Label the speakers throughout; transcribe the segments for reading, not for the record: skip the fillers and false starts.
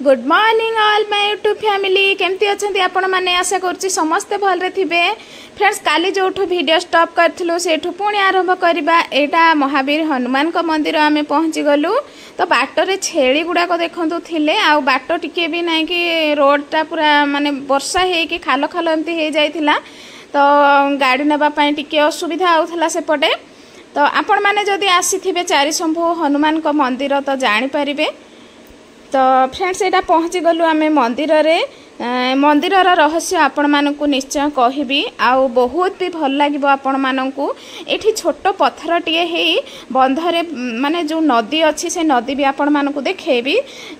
Speaker 1: Good morning all my YouTube family केमती अच्छा आपण मैंने आशा करुँची समस्ते भलरे थिबे। फ्रेंड्स काली जो वीडियो स्टॉप करूँ से पुणी आरंभ करवा। यहाँ महावीर हनुमान का मंदिर आम पहुँची गलु तो बाटर छेली गुड़ाक देखु थे आ बाट टिके भी ना कि रोडटा पूरा माने वर्षा है खाल खाल एमती हो जाइथिला तो गाड़ी नापी टिके असुविधा होता सेपटे। तो आपण मैंने जदि आसी चारिशंभु हनुमान का मंदिर तो जानीपारे। तो फ्रेंड्स यहाँ पहुँची गलु आम मंदिर रे मंदिर रहस्य आपण मानकु निश्चय कहबी आउ बहुत भी भल लगे आपण मानकु। एठी छोट पत्थर टिए हे बंधरे माने जो नदी अच्छी से नदी भी आपण मानकु देखेबी।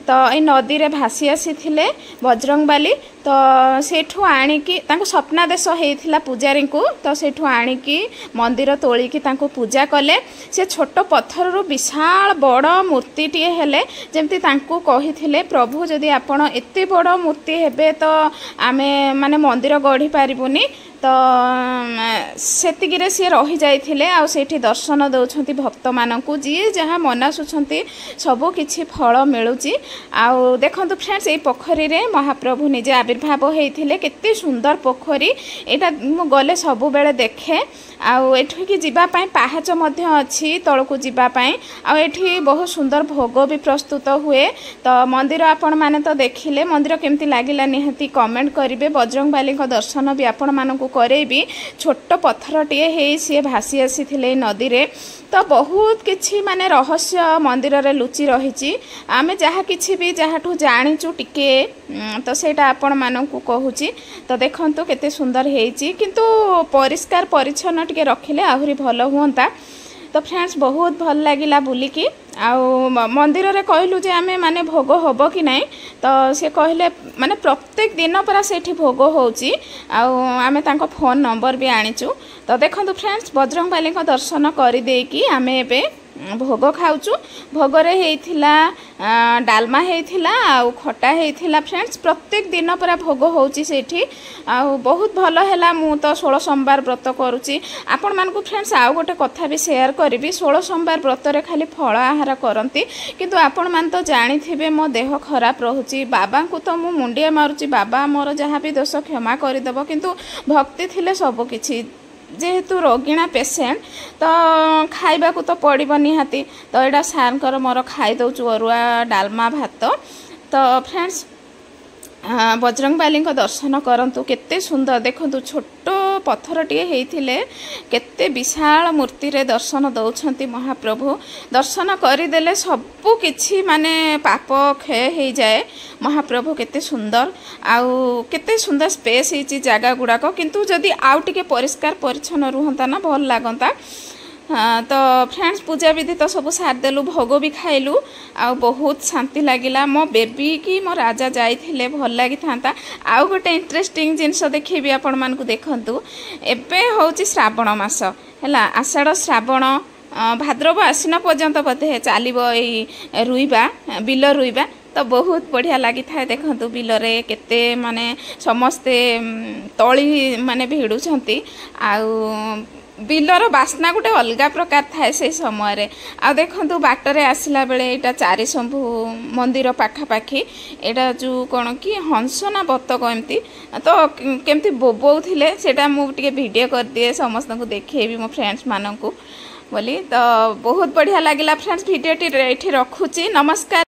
Speaker 1: तो ये नदी रे भासी आसीथिले बजरंगबाली तो सेठू आनिकी तांको स्वप्नादेश होइथिला पूजारी को तो सेठू आनिकी मंदिर तोलिकी तांको पूजा कले। से छोट पत्थर रु विशाल बड़ मूर्ति टिए हेले जेमती तांको कहिथिले प्रभु जदि आपण एते बड़ मूर्ति हेबे तो आमे माने मंदिर गढ़ी पारिबुनी। तो सेतिकिरे सी रही जाइथिले आ सेठी दर्शन दउछंती भक्त मानकु जी जहाँ मनासुछंती सबो किछि फल मिलुची। आ देखंतु फ्रेंड्स ए पोखरी रे महाप्रभु निजे आविर्भाव होइथिले केते सुंदर पोखरी। एटा मु गले सबु बेले देखे आउ एठिकी जीवा पई पाहाच मध्य अछि तळकु जीवा पई आ एठी बहुत सुंदर भोग भी प्रस्तुत हुए। तो मंदिर आपण माने तो देखिले मंदिर केमती लागिला निहाती कमेंट करिवे। बजरंगबाली को दर्शन भी आपण मानकु करेबी। छोट पत्थर टिए हे सी भासी आसी नदी रे तो बहुत किछि माने रहस्य मंदिर रे लुचि रहिछि। आमे जहा किछि भी जहाठू जानिचु टिके तो सेटा आपण मानकु कहूची। तो देखंतु केते सुंदर हेछि किंतु परिष्कार परिच्छन्न टिके रखिले आहुरी भल हुंता। तो फ्रेंड्स बहुत भल लागिला बुलिकी आउ मंदिर रे कहलु जे आमे माने भोग होबो कि नाही तो से कहले माने प्रत्येक दिन परा सेठी भोग होउची आउ आमे तांको फोन नंबर भी आनिचु। तो देखंतु फ्रेंड्स बजरंगबाली को दर्शन करि देकी आमे एबे भोग खाऊचु। भोग रे हेइथिला डालमा हेइथिला आउ खटा हेइथिला। फ्रेंड्स प्रत्येक दिन परा भोग होउची सेठी आउ बहुत भल हैला। मु तो 16 सोमवार व्रत करूची आपण मानकु। फ्रेंड्स आउ गोटे कथा भी शेयर करबी 16 सोमवार व्रत रे खाली फल आहार करंती किंतु आपण मान तो जानी थिबे मो देह खराब रहूची बाबा को तो मु मुंडिया मारुची बाबा मोर जहाँ भी दोष क्षमा करदेव किंतु भक्ति थिले सब किछि जेहेतु रोगिणा पेसेंट तो खाइबा को तो पड़ो निहाती। तो यहाँ सार मोर खाई दौचु अरुआ डालमा भात। तो फ्रेंड्स बजरंगबाली दर्शन करंतु केते सुंदर देखंतु छोट पत्थर टिए हेइथिले केते विशाल मूर्ति रे दर्शन दौछंती महाप्रभु। दर्शन करिदेले सबु किछि माने पाप क्षय हो जाए। महाप्रभु केते सुंदर आउ केते सुंदर स्पेस हेछि जागा गुड़ाक किंतु जदि आउ टिके परिष्कार परिच्छन्न रुहंता ना भल लागंता। हाँ तो फ्रेंड्स पूजा विधि तो सब सारदेलु भोग भी खाइलु आ बहुत शांति लगिला। मो बेबी की मो राजा जाइथिले भल लगी था। आउ गोटे इंटरेस्टिंग जिनस देखिबी आपण मानकु देखंतु एबे होउची श्रावण मास हैला आषाढ़ श्रावण भाद्रव आश्विन पर्यंत बोधे चलिबो एई रुइबा बिल रुइबा। तो बहुत बढ़िया लगी था देखंतु बिल रे केते माने समस्ते तली माने भिडुछंती आउ बिलर बास्ना गोटे अलग प्रकार थाए से समय रे। आ देखंतु बाटरे आसिला बेले एटा चारिशंभु मंदिर पाखापाखि एटा जो कौन कि हंसना बतक एमती तो केमती बोबौथिले सेटा मु टिके वीडियो कर दिए समस्त को देखेबी मो फ्रेंड्स मानकु बोली। तो बहुत बढ़िया लागिला फ्रेंड्स वीडियो टी एठी रखुची। नमस्कार।